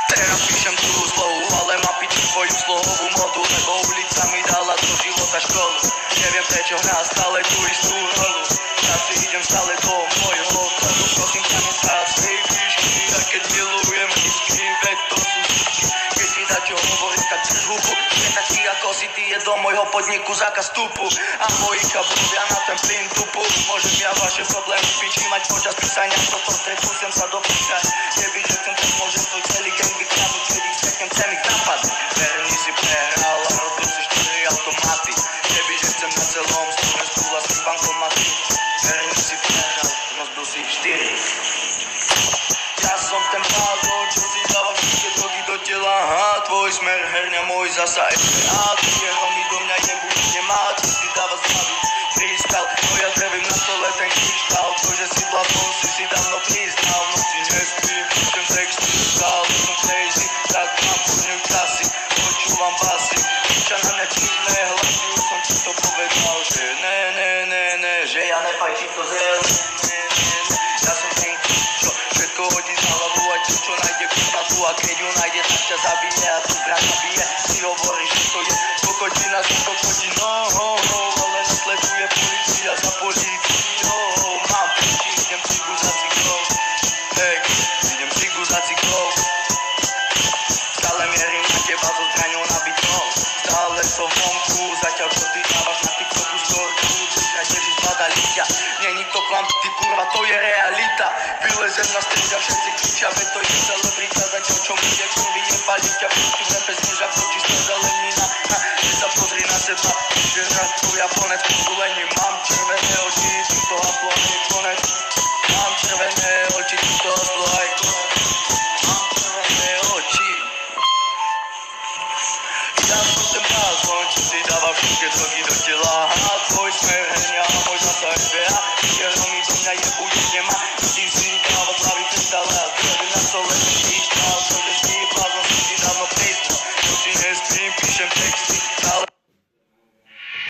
Teraz píšem tú slovu, ale má piči svoju slohovú modu, lebo ulica mi dala do života školu. Neviem prečo hrá stále tú istú rolu. Ja si idem stále do mojho kodu. Prosím ťa nestráť svojej výšky, a keď milujem výšky, veď to sú výšky. Keď mi dá čo hovoriť, tak drž hubu. Nie taký ako si ty, je do môjho podniku zákaz vstupu. A moji kabrovia na ten plyn tupu. Môžem ja vaše problémy piči mať počas písania. Toto musím sa dopísať. Nebyť, že chcem, tak môžem tvoj celý gang vykradnúť. Keď ich stretnem, chcem ich napadnúť. Verný si prehral a robil si 4 automaty. Nebyť, že chcem na celom Slovensku vlastný bankomaty. Verný si prehral, rozbil si ich 4. Ja som ten pádo, čo si dáva všetky drogy do tela. Tvoj smer, herňa môj zasa ešte. Jeho mi do mňa jebu nemá, čo si dáva zbaviť. Krystal, no ja drevím na stole ten kryštál. To, že si blatol, si dávno priznal. V noci nespím, píšem texty, stále som crazy. Tak mám plňuj časy, počúvam basy. Piča na mňa čížne hlasy, už som ti to povedal. Že ne, že ja nepajčím to zel. Ja som ten čo všetko hodí za hlavu a čo nájde kurva tu. A keď ju nájde, tak ťa zabije a tu zbraň nabije. Ty hovoríš, že to je kokotina za kokotinou. Ale nasleduje polícia za políciou. Mám piči, idem cigu za cigou. Hej, idem cigu za cigou. Stále mierím na teba so zbraňou nabitou. Stále som vonku, zatiaľ čo ty dávaš na TikToku storku. Ty držíš zvada líťa. Není to klam, ty kurva, to je realita. Vylezem na stage a všetci kričia, veď to je celebrita. Zatiaľ čo mi je krvi je paliťa. Počtu repe snež ako čistá zelenina. Keď sa pozri na seba, že na tvoja plné spotulení. Mám červené oči, týmto haslo